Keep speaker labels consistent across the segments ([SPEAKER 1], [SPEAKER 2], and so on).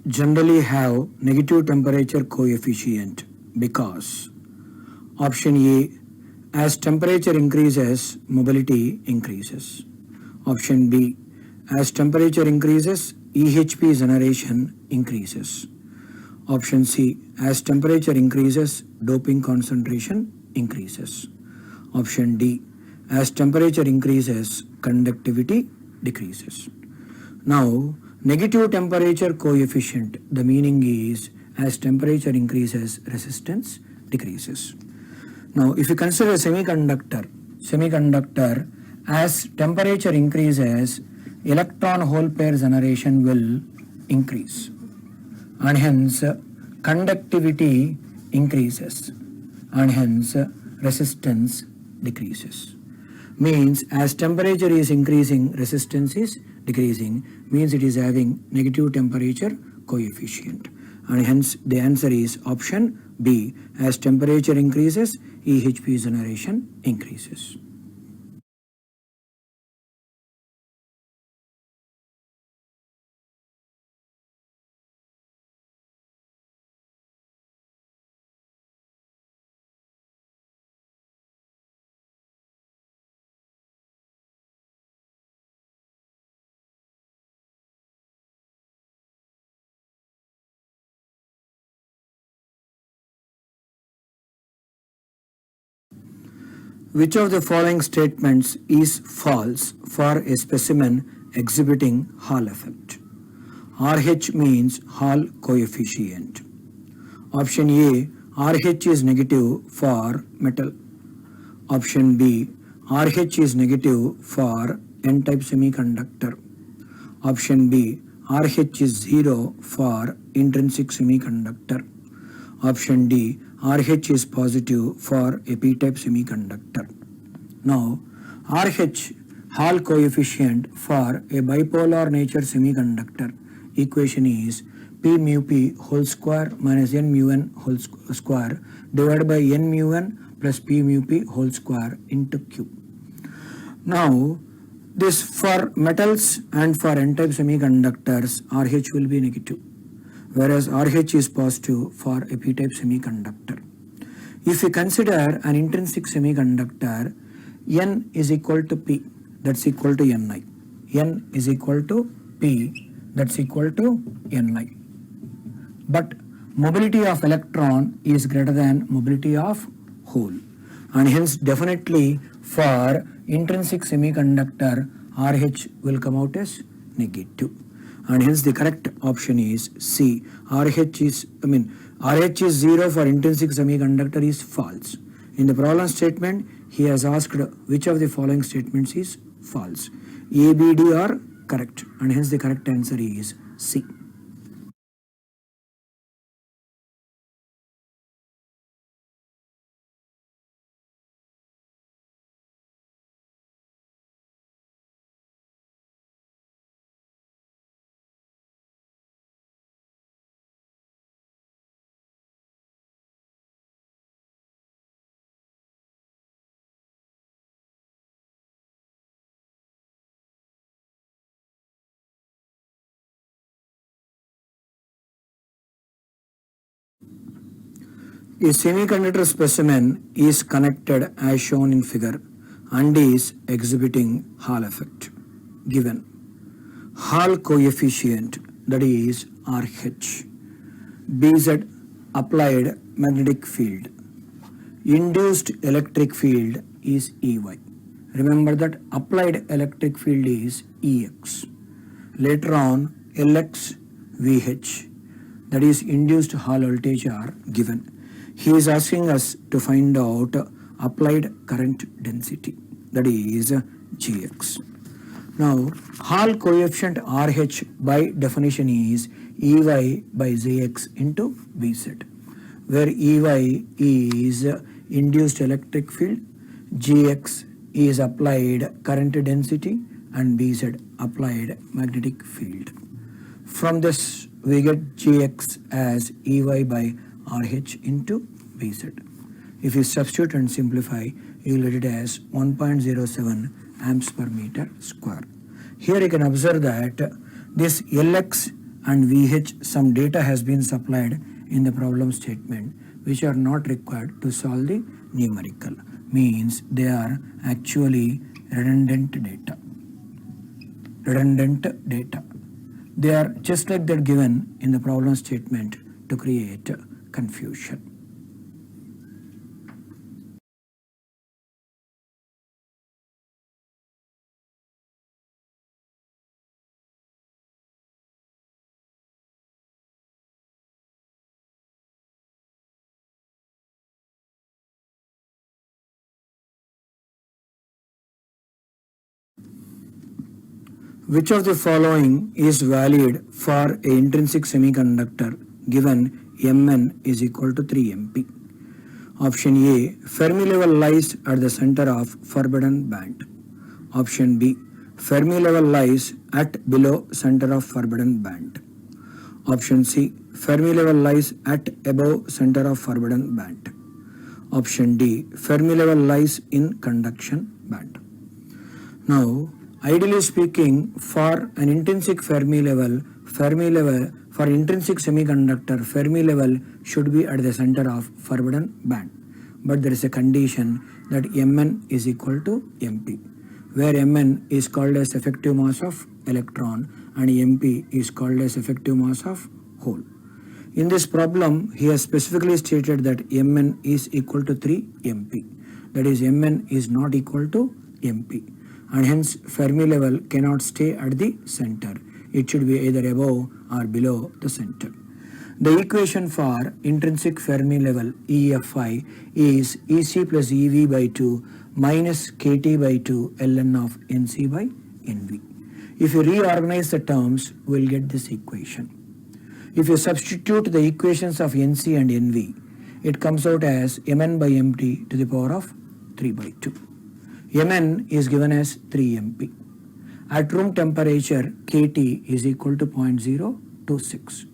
[SPEAKER 1] generally have negative temperature coefficient because option A, as temperature increases, mobility increases. Option B, as temperature increases, EHP generation increases. Option C, as temperature increases, doping concentration increases. Option D, as temperature increases, conductivity decreases. Now, negative temperature coefficient, the meaning is as temperature increases, resistance decreases. Now, if you consider a semiconductor, as temperature increases, electron hole pair generation will increase, and hence conductivity increases, and hence resistance decreases. Means as temperature is increasing, resistance is decreasing, means it is having negative temperature coefficient, and hence the answer is option B, as temperature increases, EHP generation increases. Which of the following statements is false for a specimen exhibiting Hall effect? RH means Hall coefficient. Option A, RH is negative for metal. Option B, RH is negative for N-type semiconductor. Option B, RH is 0 for intrinsic semiconductor. Option D, RH is positive for a p-type semiconductor. Now, RH, Hall coefficient for a bipolar nature semiconductor, equation is P mu P whole square minus N mu N whole square divided by N mu N plus P mu P whole square into Q. Now, this for metals and for N-type semiconductors, RH will be negative, whereas RH is positive for a p-type semiconductor. If we consider an intrinsic semiconductor, N is equal to P, that's equal to Ni. N is equal to P, that's equal to Ni. But mobility of electron is greater than mobility of hole, and hence definitely for intrinsic semiconductor, RH will come out as negative, and hence the correct option is C. RH is 0 for intrinsic semiconductor is false. In the problem statement, he has asked which of the following statements is false. A, B, D are correct, and hence the correct answer is C. A semiconductor specimen is connected as shown in figure and is exhibiting Hall effect. Given Hall coefficient, that is RH, BZ applied magnetic field, induced electric field is EY. Remember that applied electric field is EX. Later on, LX, VH, that is induced Hall voltage, are given. He is asking us to find out applied current density, that is Gx. Now, Hall coefficient RH by definition is EY by Jx into Vz, where EY is induced electric field, Gx is applied current density, and Bz applied magnetic field. From this, we get Gx as EY by RH into Vz. If you substitute and simplify, you will get it as 1.07 amps per meter square. Here you can observe that this Lx and VH some data has been supplied in the problem statement which are not required to solve the numerical. Means they are actually redundant data. Redundant data. They are just like that given in the problem statement to create confusion. Which of the following is valid for a intrinsic semiconductor given Mn is equal to 3 MP? Option A, Fermi level lies at the center of forbidden band. Option B, Fermi level lies at below center of forbidden band. Option C, Fermi level lies at above center of forbidden band. Option D, Fermi level lies in conduction band. Now, ideally speaking, for an intrinsic Fermi level for intrinsic semiconductor, Fermi level should be at the center of forbidden band. But there is a condition that Mn is equal to Mp, where Mn is called as effective mass of electron and Mp is called as effective mass of hole. In this problem, he has specifically stated that Mn is equal to 3 Mp. That is, Mn is not equal to Mp. And hence Fermi level cannot stay at the center. It should be either above or below the center. The equation for intrinsic Fermi level EFI is EC plus EV by 2 minus KT by 2 ln of NC by NV. If you reorganize the terms, we'll get this equation. If you substitute the equations of NC and NV, it comes out as Mn by Mt to the power of 3 by 2. Mn is given as 3 Mp. At room temperature, Kt is equal to 0.026.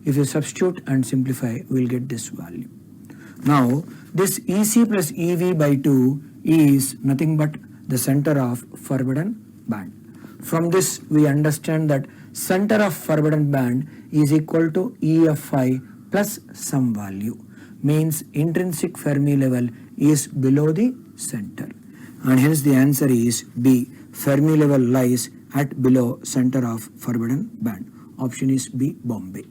[SPEAKER 1] If you substitute and simplify, we'll get this value. Now, this EC plus EV by 2 is nothing but the center of forbidden band. From this, we understand that center of forbidden band is equal to EFI plus some value. Means intrinsic Fermi level is below the center. And hence the answer is B. Fermi level lies at below center of forbidden band. Option is B, Bombay.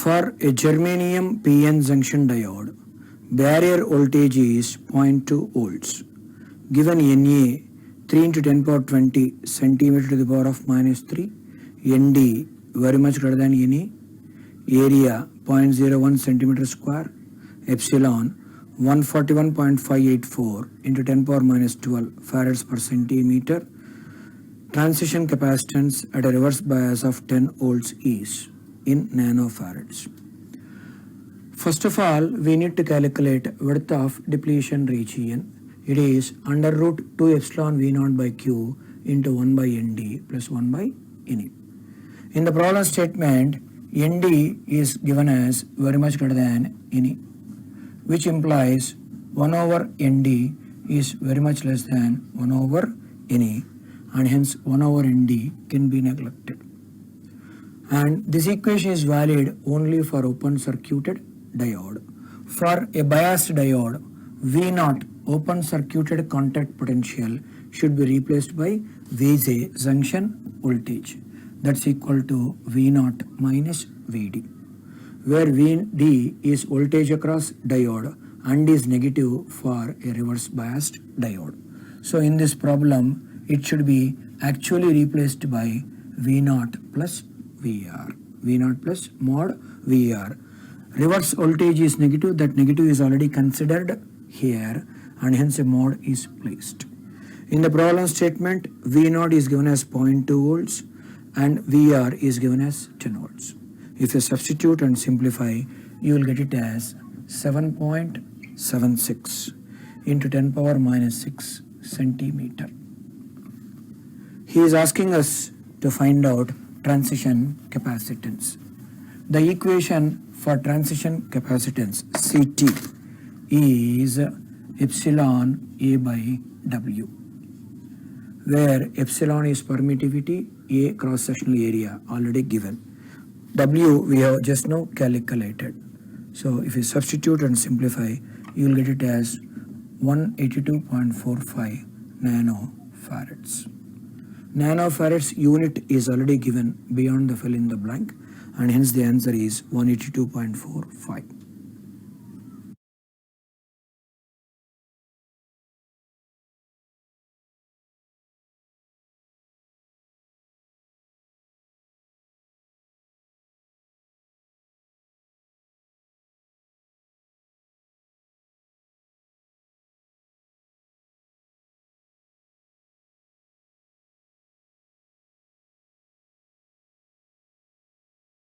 [SPEAKER 1] For a germanium PN junction diode, barrier voltage is 0.2 volts. Given Na 3 into 10 power 20 centimeter to the power of minus 3, Nd very much greater than Na, area 0.01 centimeter square, epsilon 141.584 into 10 power minus 12 farads per centimeter. Transition capacitance at a reverse bias of 10 volts is in nanofarads. First of all, we need to calculate width of depletion region. It is under root 2 epsilon V naught by Q into 1 by Nd plus 1 by Ne. In the problem statement, Nd is given as very much greater than Ne, which implies 1 over Nd is very much less than 1 over Ne, and hence 1 over Nd can be neglected. And this equation is valid only for open circuited diode. For a biased diode, V0 open circuited contact potential should be replaced by Vj junction voltage, that's equal to V0 minus Vd, where Vd is voltage across diode and is negative for a reverse biased diode. So in this problem, it should be actually replaced by V0 plus Vr, V0 plus mod Vr. Reverse voltage is negative, that negative is already considered here, and hence a mod is placed. In the problem statement, V0 is given as 0.2 volts and Vr is given as 10 volts. If you substitute and simplify, you will get it as 7.76 into 10 power minus 6 centimeter. He is asking us to find out transition capacitance. The equation for transition capacitance Ct is epsilon A by W, where epsilon is permittivity, A cross-sectional area already given. W we have just now calculated. So if you substitute and simplify, you will get it as 182.45 nanofarads. Nanofarads unit is already given beyond the fill in the blank, and hence the answer is 182.45.